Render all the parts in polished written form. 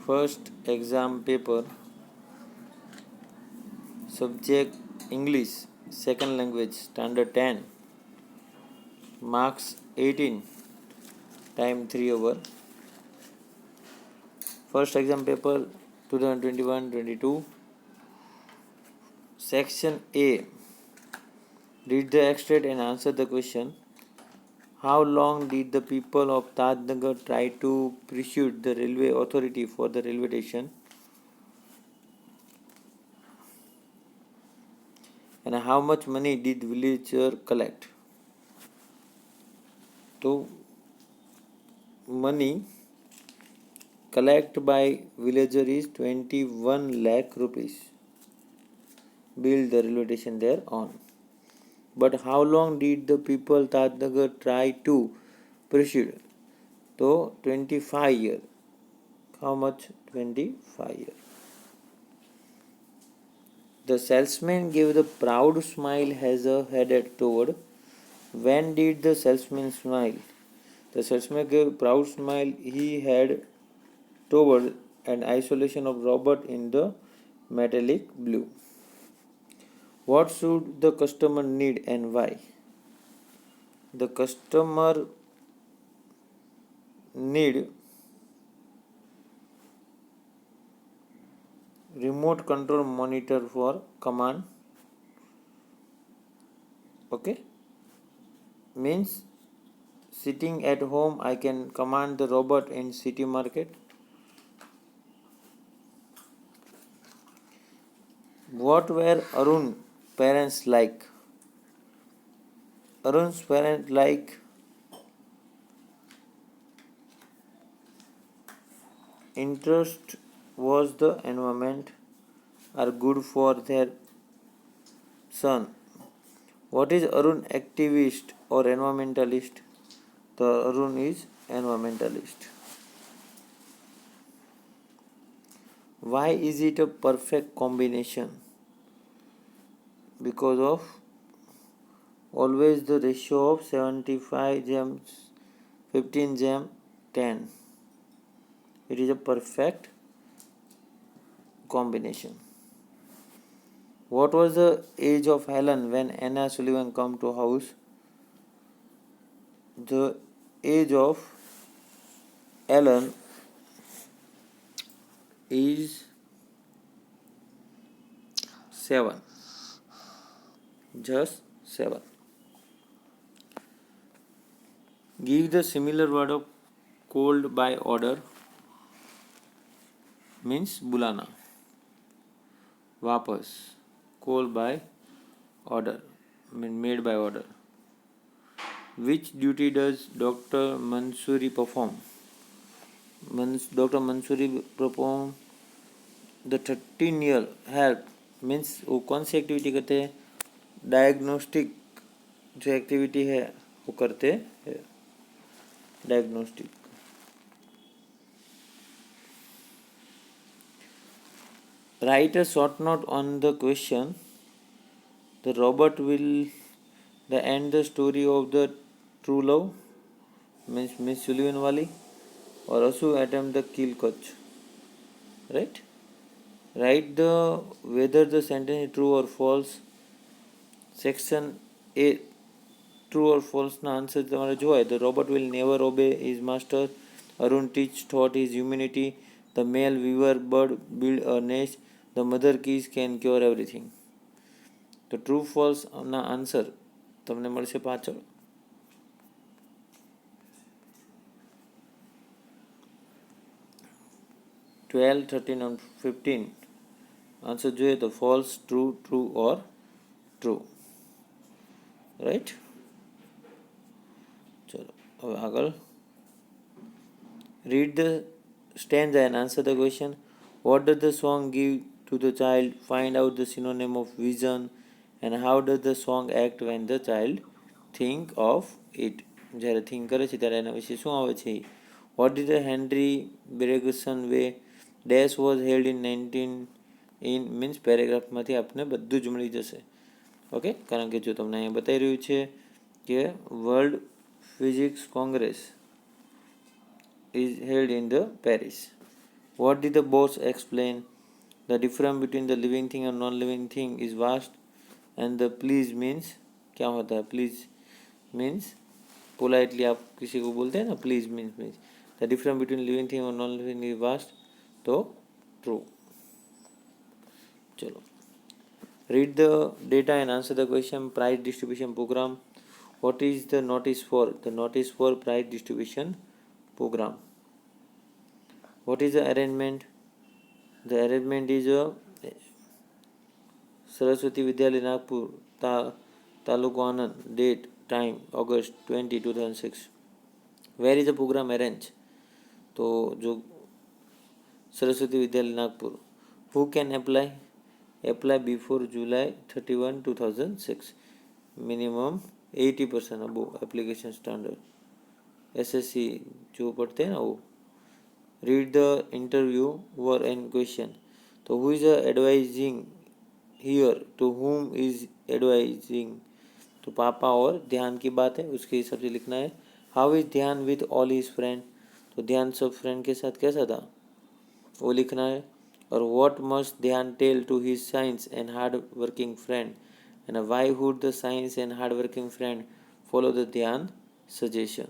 First exam paper, subject English, second language, standard 10, marks 18, time 3 hour. First exam paper 2021-22, section A. Read the extract and answer the question. How long did the people of Tadnagar try to pursue the railway authority for the railway station? And how much money did villager collect? So, money collected by villager is 21 lakh rupees. Build the railway station there on. But how long did the people Tadnagar try to pursue? So 25 years. How much? 25 years. The salesman gave the proud smile as a headed toward. When did the salesman smile? The salesman gave proud smile he had toward an isolation of Robert in the metallic blue. What should the customer need and why? The customer need remote control monitor for command. Okay, means sitting at home I can command the robot in city market. What were Arun parents like? Arun's parents like interest was the environment are good for their son. What is Arun, activist or environmentalist? The Arun is environmentalist. Why is it a perfect combination? Because of always the ratio of 75 gems 15 gem 10. It is a perfect combination. What was the age of Helen when Anna Sullivan come to house? The age of Ellen is 7. Just 7. Give the similar word of cold by order. Means bulana. Vapas. Call by order. Made by order. Which duty does Dr. Mansoori perform? Dr. Mansoori perform the 13-year help. Means वो कौन सी activity करते हैं? Diagnostic जो activity है वो करते हैं. Diagnostic. Write a short note on the question. The robot will the end the story of the true love. Means Miss Sullivan wali. Or also attempt the kill coach. Right? Write the whether the sentence is true or false. Section A. True or false na answer તમારે જોવાય. The robot will never obey his master. Arun teach taught his humanity. The male weaver bird build a nest. The mother keys can cure everything. તો true false ના answer તમને મળશે પાછળ. 12, 13 and 15 answer જોઈએ તો false, true, true or true. Right. ચલો હવે આગળ. Read the stanza and answer the question. What does the song give to the child? Find out the synonym of vision. And how does the song act when the child think of it? જ્યારે think કરે છે ત્યારે એના વિશે શું આવે છે? What did the Henry Bergson way? Dash was held in 19 in means પેરેગ્રાફમાંથી આપને બધું જ મળી જશે. ઓકે, કારણ કે જો તમને અહીંયા બતાવી રહ્યું છે કે world physics Congress is held in the Paris. What did the boss explain? The difference between the living thing and non-living thing is vast. And the please means क्या होता है? Please means politely आप किसी को बोलते हैं ना, please means the difference between living thing और non-living is vast. तो true. चलो, read the data and answer the question. Price distribution program. What is the notice for? The notice for price distribution program. What is the arrangement? The arrangement is a Saraswati Vidyalaya Nagpur, Taluka Anand, date, time, August 20, 2006. Where is the program arranged? तो जो सरस्वती विद्यालय Nagpur. Who can apply? Apply before July 31, 2006. Minimum 80% above application standard. SSC जो पढ़ते हैं ना वो. Read the interviewer and question. So who is advising here? To whom is advising? तो पापा और ध्यान की बात है, उसके हिसाब से लिखना है. हाउ इज ध्यान विथ ऑल हिज फ्रेंड? तो ध्यान सब फ्रेंड के साथ कैसा था वो लिखना है. और what must Dhyan tell to his science and hard working friend, and why would the science and hard working friend follow the Dhyan suggestion?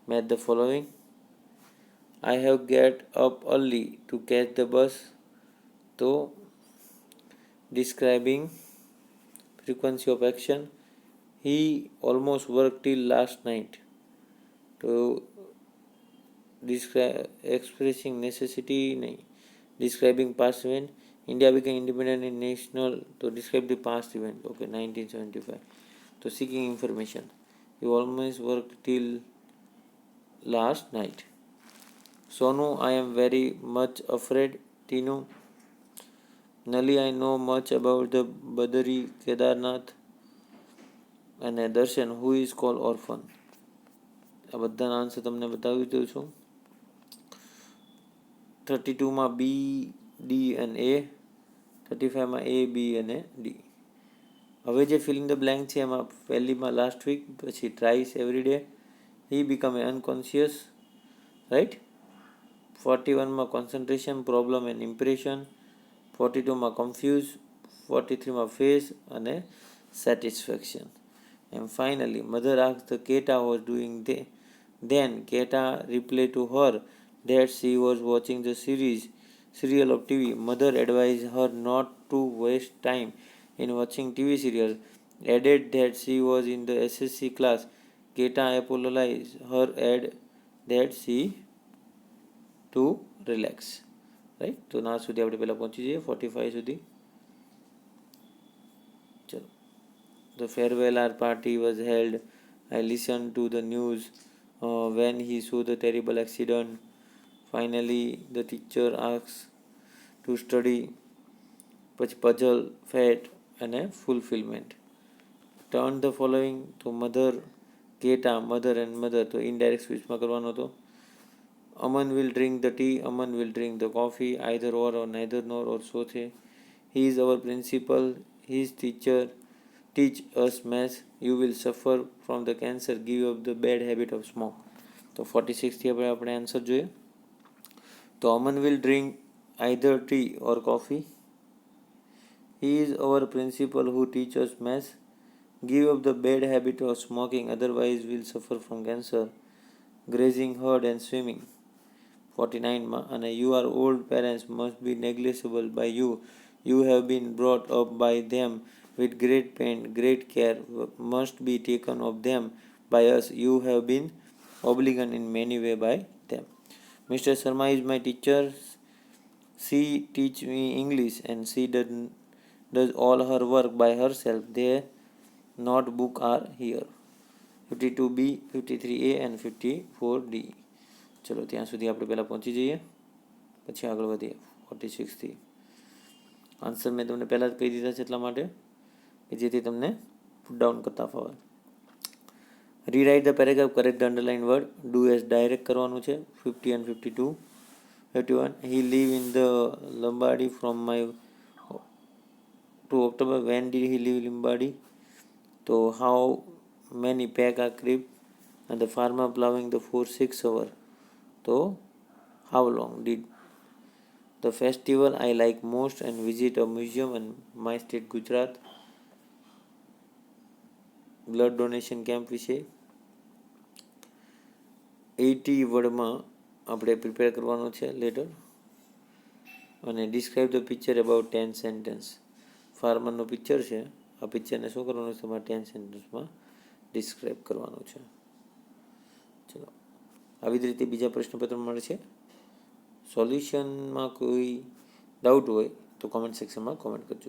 Match the following. I have get up early to catch the bus. तो describing frequency of action. He almost worked till last night. तो expressing necessity नहीं. Describing past event. India became independent in national. तो describe the past event. Okay, 1975. तो seeking information. He almost worked till last night. Sonu, I am very much afraid. Tinu, Nali, I know much about the Badari Kedarnath. અને દર્શન, who is called orphan. આ બધાના answer તમને બતાવી દઉં છું. 32માં B, D અને A, 35માં A, B અને D. હવે જે ફિલિંગ ધ બ્લેન્ક છે એમાં પહેલીમાં લાસ્ટ વીક, પછી tries every day, he become a unconscious, right. 41માં કોન્સન્ટ્રેશન, પ્રોબ્લેમ એન્ડ ઇમ્પ્રેશન, 42માં કન્ફ્યુઝ, 43માં ફેસ અને satisfaction. And finally, mother asked the Keta was doing then Keta replied to her that she was watching the serial of TV. Mother advised her not to waste time in watching TV serial. Added that she was in the SSC class. Keta apologized her add that she to relax. Right? તો ના સુધી આપણે પહેલાં પહોંચી જઈએ 45 સુધી. ચલો. The farewell hour party was held. I listened to the news when he saw the terrible accident. Finally, the teacher asked to study. Puzzle, fate, and fulfillment. Turn the following to mother, Keta, mother and mother. तो indirect switch में करवानो तो. Aman will drink the tea. Aman will drink the coffee. Either or neither nor or so थे. He is our principal. His teacher. Teach us maths. You will suffer from the cancer. Give up the bad habit of smoke. तो 46 थी આપણે answer જોઈએ. તો અમન will drink either tea or coffee. He is our principal who teaches us maths. Give up the bad habit of smoking, otherwise will suffer from cancer. Grazing herd and swimming. 49 and you are old parents must be negligible by you. You have been brought up by them with great pain. Great care must be taken of them by us. You have been obliged in many ways by them. Mr. Sharma is my teacher. She teach me English and she does all her work by herself. Their notebook are here. 52B, 53A and 54D. ચલો ત્યાં સુધી આપણે પહેલાં પહોંચી જઈએ, પછી આગળ વધીએ 46થી. આન્સર મેં તમને પહેલાં જ કહી દીધા છે એટલા માટે કે જેથી તમને પુટ ડાઉન કરતા ફાવે. Rewrite the paragraph, correct underline word. Do S direct કરવાનું છે. 50 and 52. 51. He live in the Lombardy from May to October. When did he leave Lombardy? So how many pack are crib? And the farmer plowing the 4-6 hour. So How long did the festival I like most and visit a museum in my state Gujarat. Blood donation camp વિશે 80 વર્ડમાં આપણે prepare કરવાનું છે letter. અને describe the picture about 10 sentence. ફાર્મરનું picture છે, આ પિક્ચરને શું કરવાનું છે તમારે 10 સેન્ટેન્સમાં ડિસ્ક્રાઇબ કરવાનું છે. ચલો, આવી જ રીતે બીજા પ્રશ્નપત્ર મળશે. સોલ્યુશનમાં કોઈ ડાઉટ હોય તો કોમેન્ટ સેક્શનમાં કોમેન્ટ કરજો.